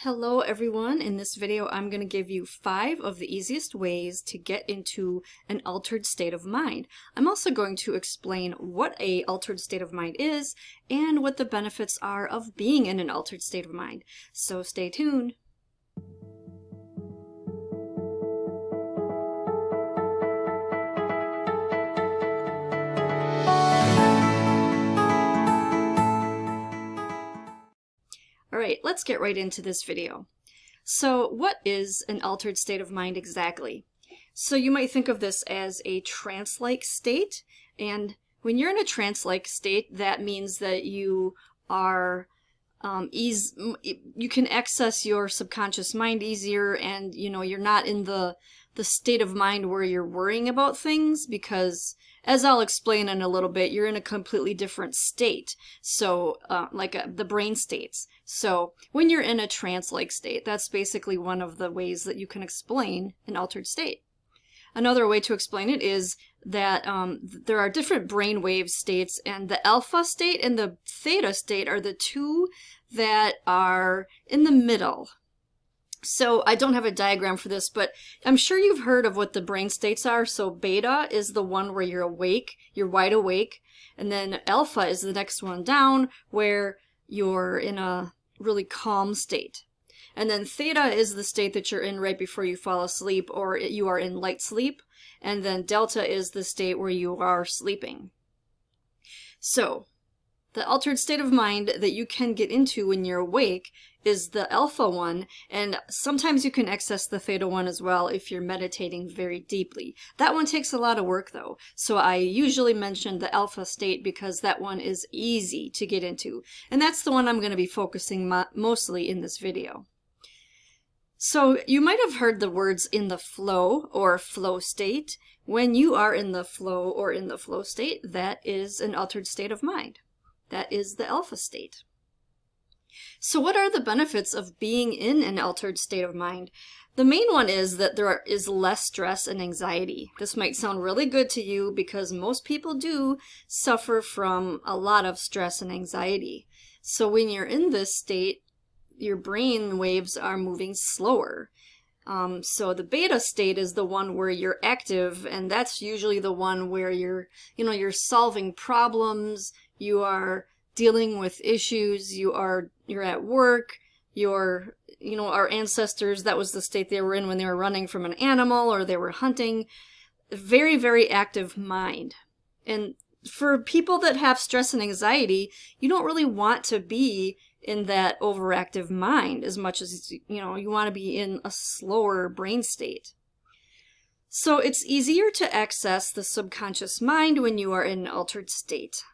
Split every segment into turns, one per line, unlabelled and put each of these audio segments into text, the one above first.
Hello everyone, in this video I'm going to give you 5 of the easiest ways to get into an altered state of mind. I'm also going to explain what an altered state of mind is and what the benefits are of being in an altered state of mind. So stay tuned. Alright, let's get right into this video. So what is an altered state of mind exactly? So you might think of this as a trance-like state, and when you're in a trance-like state, that means that you are you can access your subconscious mind easier, and you're not in the state of mind where you're worrying about things, because as I'll explain in a little bit, you're in a completely different state. So the brain states. So when you're in a trance-like state, that's basically one of the ways that you can explain an altered state. Another way to explain it is that there are different brainwave states, and the alpha state and the theta state are the two that are in the middle. So I don't have a diagram for this, but I'm sure you've heard of what the brain states are. So beta is the one where you're awake, you're wide awake, and then alpha is the next one down where you're in a really calm state. And then theta is the state that you're in right before you fall asleep, or you are in light sleep. And then delta is the state where you are sleeping. So the altered state of mind that you can get into when you're awake is the alpha one, and sometimes you can access the theta one as well if you're meditating very deeply. That one takes a lot of work though, so I usually mention the alpha state because that one is easy to get into, and that's the one I'm going to be focusing mostly in this video. So you might have heard the words in the flow or flow state. When you are in the flow or in the flow state, that is an altered state of mind. That is the alpha state. So what are the benefits of being in an altered state of mind? The main one is that there is less stress and anxiety. This might sound really good to you because most people do suffer from a lot of stress and anxiety. So when you're in this state, your brain waves are moving slower. So the beta state is the one where you're active, and that's usually the one where you're solving problems, you are dealing with issues, you're at work, our ancestors, that was the state they were in when they were running from an animal or they were hunting. Very, very active mind. And for people that have stress and anxiety, you don't really want to be in that overactive mind as much as, you want to be in a slower brain state. So it's easier to access the subconscious mind when you are in an altered state.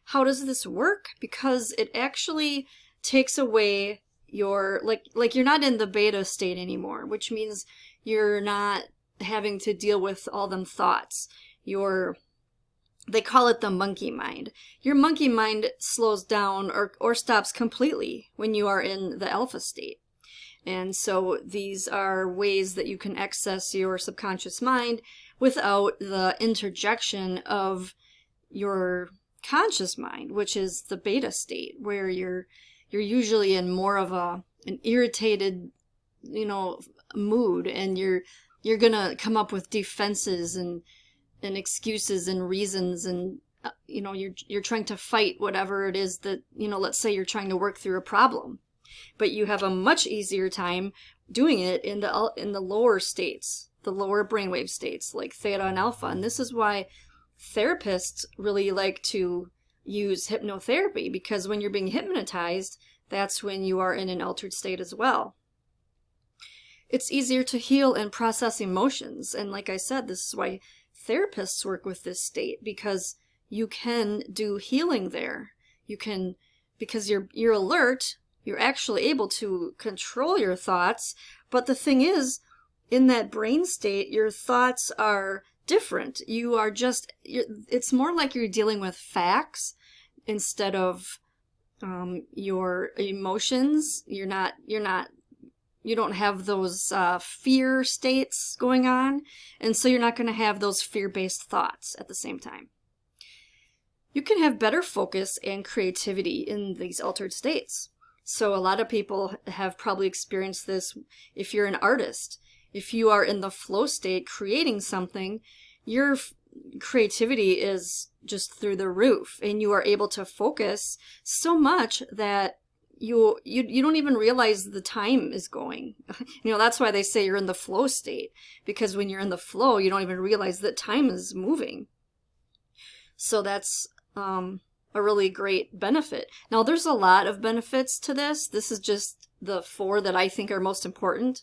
How does this work? Because it actually takes away your, like you're not in the beta state anymore, which means you're not having to deal with all them thoughts. They call it the monkey mind. Your monkey mind slows down or stops completely when you are in the alpha state. And so these are ways that you can access your subconscious mind without the interjection of your conscious mind, which is the beta state, where you're usually in more of an irritated, mood, and you're gonna come up with defenses and excuses and reasons, and you're trying to fight whatever it is that, let's say you're trying to work through a problem, but you have a much easier time doing it in the lower states, the lower brainwave states like theta and alpha. And this is why therapists really like to use hypnotherapy, because when you're being hypnotized, that's when you are in an altered state as well. It's easier to heal and process emotions, and like I said, this is why therapists work with this state, because you can do healing there. You can, because you're alert, you're actually able to control your thoughts, but the thing is, in that brain state, your thoughts are different. It's more like you're dealing with facts instead of your emotions. You don't have those fear states going on, and so you're not going to have those fear-based thoughts at the same time. You can have better focus and creativity in these altered states. So a lot of people have probably experienced this. If you're an artist, if you are in the flow state creating something, your creativity is just through the roof, and you are able to focus so much that you don't even realize the time is going. That's why they say you're in the flow state, because when you're in the flow, you don't even realize that time is moving. So that's a really great benefit. Now, there's a lot of benefits to this. This is just the 4 that I think are most important,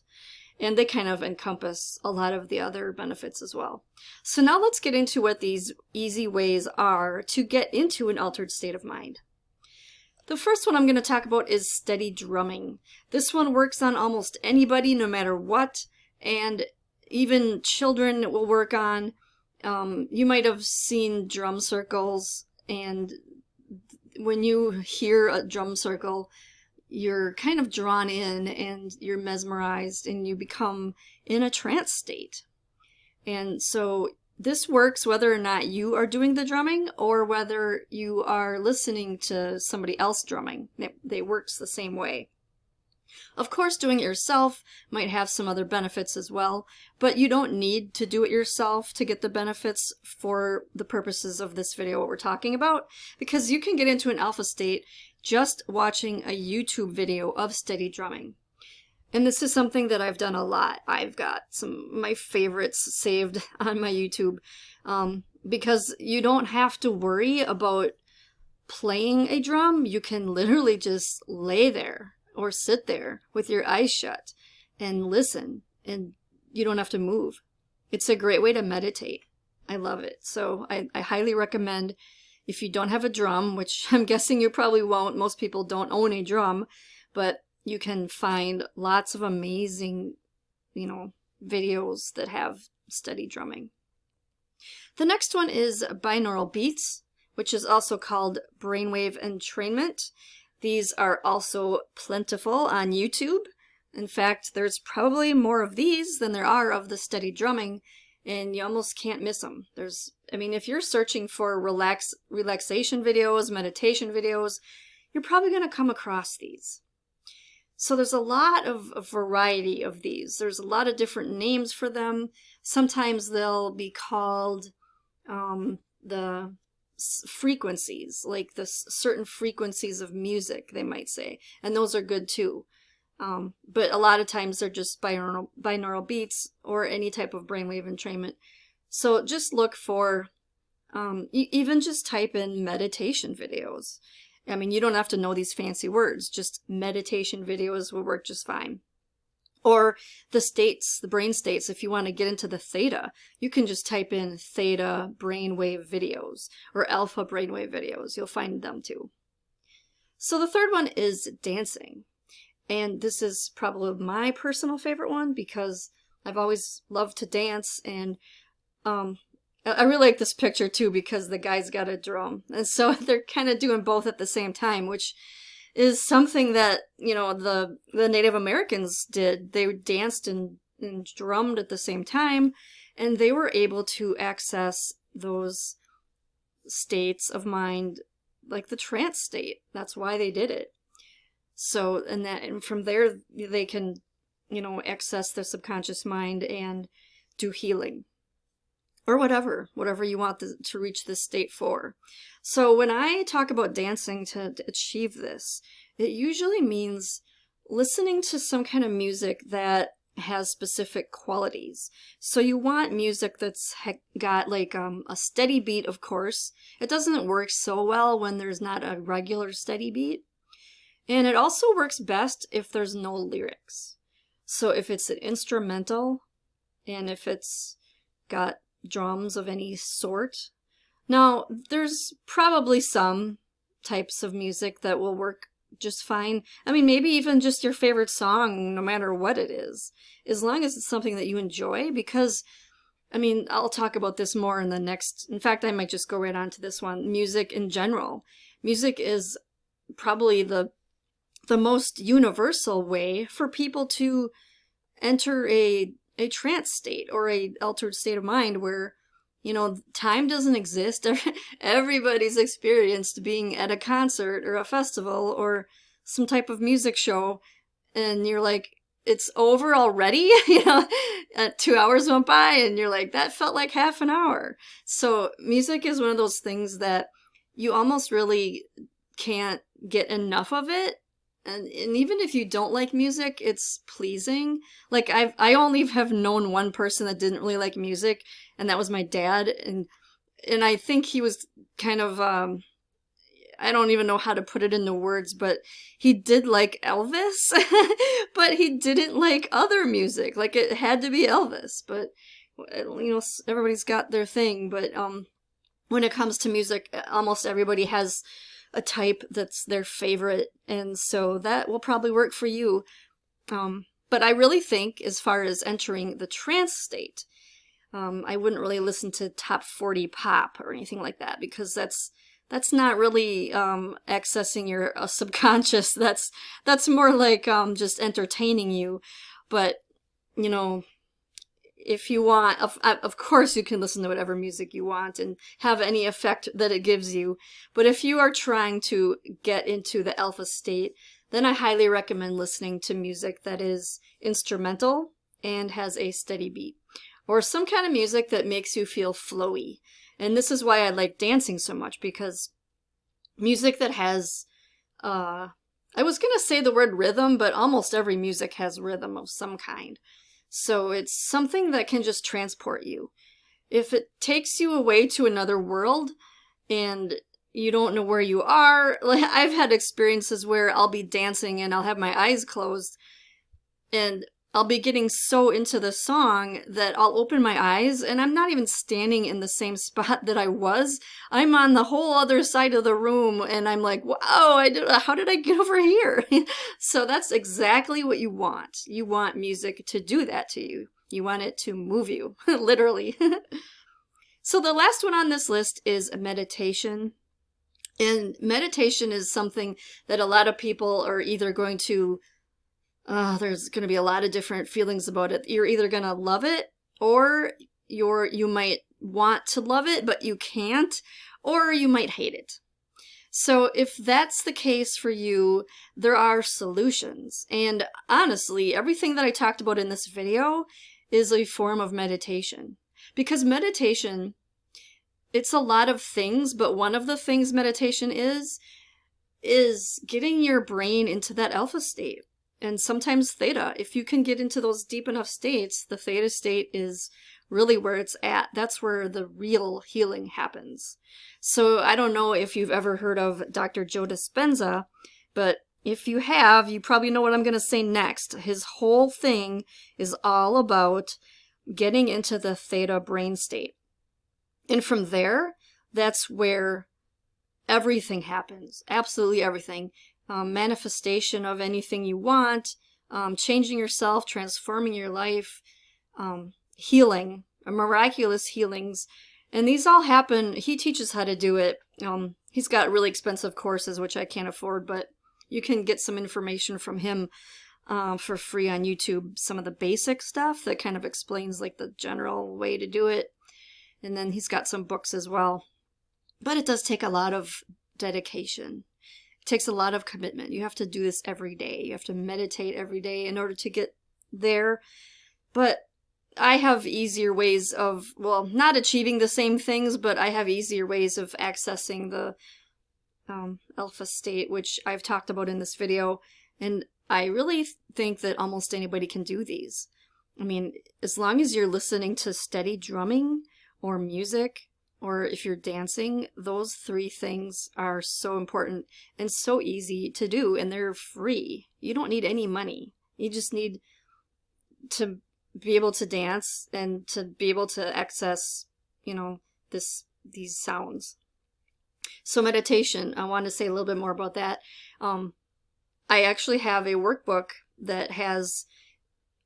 and they kind of encompass a lot of the other benefits as well. So now let's get into what these easy ways are to get into an altered state of mind. The first one I'm going to talk about is steady drumming. This one works on almost anybody, no matter what, and even children it will work on. You might have seen drum circles, and when you hear a drum circle, you're kind of drawn in and you're mesmerized and you become in a trance state. And so this works whether or not you are doing the drumming or whether you are listening to somebody else drumming. They works the same way. Of course, doing it yourself might have some other benefits as well, but you don't need to do it yourself to get the benefits for the purposes of this video, what we're talking about, because you can get into an alpha state just watching a YouTube video of steady drumming. And this is something that I've done a lot. I've got some of my favorites saved on my YouTube, because you don't have to worry about playing a drum. You can literally just lay there or sit there with your eyes shut and listen, and you don't have to move. It's a great way to meditate. I love it. So I highly recommend, if you don't have a drum, which I'm guessing you probably won't, most people don't own a drum, but you can find lots of amazing, videos that have steady drumming. The next one is binaural beats, which is also called brainwave entrainment. These are also plentiful on YouTube. In fact, there's probably more of these than there are of the steady drumming, and you almost can't miss them. If you're searching for relaxation videos, meditation videos, you're probably going to come across these. So there's a lot of variety of these. There's a lot of different names for them. Sometimes they'll be called the frequencies, like the certain frequencies of music, they might say, and those are good too. But a lot of times they're just binaural beats or any type of brainwave entrainment. So just look for, even just type in meditation videos. You don't have to know these fancy words, just meditation videos will work just fine. Or the states, the brain states, if you want to get into the theta, you can just type in theta brainwave videos or alpha brainwave videos. You'll find them too. So the third one is dancing. And this is probably my personal favorite one because I've always loved to dance, and I really like this picture too because the guy's got a drum. And so they're kind of doing both at the same time, which is something that, the Native Americans did. They danced and drummed at the same time, and they were able to access those states of mind, like the trance state. That's why they did it. So, and from there, they can, access the subconscious mind and do healing. Or whatever you want to reach this state for. So when I talk about dancing to achieve this, it usually means listening to some kind of music that has specific qualities. So you want music that's got like a steady beat, of course. It doesn't work so well when there's not a regular steady beat. And it also works best if there's no lyrics. So if it's an instrumental and if it's got drums of any sort. Now, there's probably some types of music that will work just fine. Maybe even just your favorite song, no matter what it is, as long as it's something that you enjoy, because, I'll talk about this more in the next, in fact, I might just go right on to this one, music in general. Music is probably the most universal way for people to enter a trance state or a altered state of mind where, time doesn't exist. Everybody's experienced being at a concert or a festival or some type of music show and you're like, it's over already, 2 hours went by and you're like, that felt like half an hour. So music is one of those things that you almost really can't get enough of it. And even if you don't like music, it's pleasing. Like I only have known one person that didn't really like music, and that was my dad. And I think he was kind of, I don't even know how to put it into words, but he did like Elvis, but he didn't like other music. Like it had to be Elvis, but everybody's got their thing. But when it comes to music, almost everybody has a type that's their favorite, and so that will probably work for you. But I really think, as far as entering the trance state, I wouldn't really listen to top 40 pop or anything like that, because that's not really accessing your subconscious. That's more like just entertaining you. But if you want, of course you can listen to whatever music you want and have any effect that it gives you. But if you are trying to get into the alpha state, then I highly recommend listening to music that is instrumental and has a steady beat, or some kind of music that makes you feel flowy. And this is why I like dancing so much, because music that has, I was going to say the word rhythm, but almost every music has rhythm of some kind. So it's something that can just transport you. If it takes you away to another world and you don't know where you are, like I've had experiences where I'll be dancing and I'll have my eyes closed and I'll be getting so into the song that I'll open my eyes and I'm not even standing in the same spot that I was. I'm on the whole other side of the room and I'm like, wow, how did I get over here? So that's exactly what you want. You want music to do that to you. You want it to move you, literally. So the last one on this list is meditation. And meditation is something that a lot of people are either going to there's going to be a lot of different feelings about it. You're either going to love it, or you might want to love it, but you can't, or you might hate it. So if that's the case for you, there are solutions. And honestly, everything that I talked about in this video is a form of meditation. Because meditation, it's a lot of things, but one of the things meditation is getting your brain into that alpha state. And sometimes theta. If you can get into those deep enough states, the theta state is really where it's at. That's where the real healing happens. So I don't know if you've ever heard of Dr. Joe Dispenza, but if you have, you probably know what I'm going to say next. His whole thing is all about getting into the theta brain state. And from there, that's where everything happens. Absolutely everything. Manifestation of anything you want, changing yourself, transforming your life, healing, miraculous healings. And these all happen. He teaches how to do it. He's got really expensive courses, which I can't afford, but you can get some information from him for free on YouTube. Some of the basic stuff that kind of explains like the general way to do it. And then he's got some books as well. But it does take a lot of dedication. It takes a lot of commitment. You have to do this every day. You have to meditate every day in order to get there. But I have easier ways of, well, not achieving the same things, but I have easier ways of accessing the alpha state, which I've talked about in this video. And I really think that almost anybody can do these. I mean, as long as you're listening to steady drumming or music, or if you're dancing, those three things are so important and so easy to do, and they're free. You don't need any money. You just need to be able to dance and to be able to access, these sounds. So meditation, I want to say a little bit more about that. I actually have a workbook that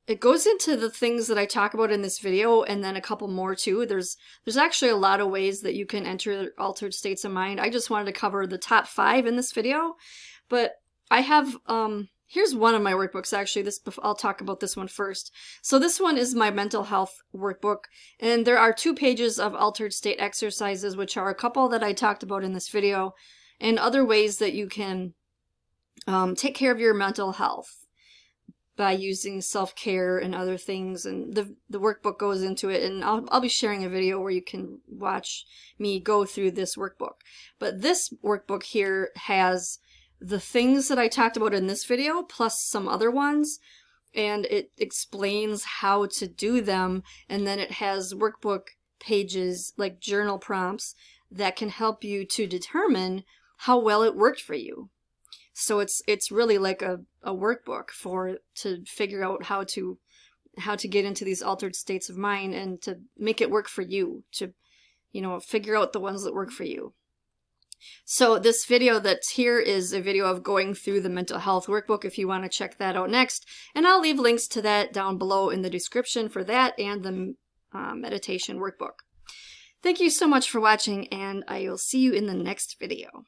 it goes into the things that I talk about in this video, and then a couple more too. There's actually a lot of ways that you can enter altered states of mind. I just wanted to cover the top 5 in this video, but I have, here's one of my workbooks actually. I'll talk about this one first. So this one is my mental health workbook, and there are 2 pages of altered state exercises, which are a couple that I talked about in this video, and other ways that you can take care of your mental health by using self-care and other things, and the workbook goes into it, and I'll be sharing a video where you can watch me go through this workbook. But this workbook here has the things that I talked about in this video plus some other ones, and it explains how to do them, and then it has workbook pages like journal prompts that can help you to determine how well it worked for you. So it's really like a workbook to figure out how to get into these altered states of mind and to make it work for you, to, you know, figure out the ones that work for you. So this video that's here is a video of going through the mental health workbook if you want to check that out next. And I'll leave links to that down below in the description for that and the meditation workbook. Thank you so much for watching, and I will see you in the next video.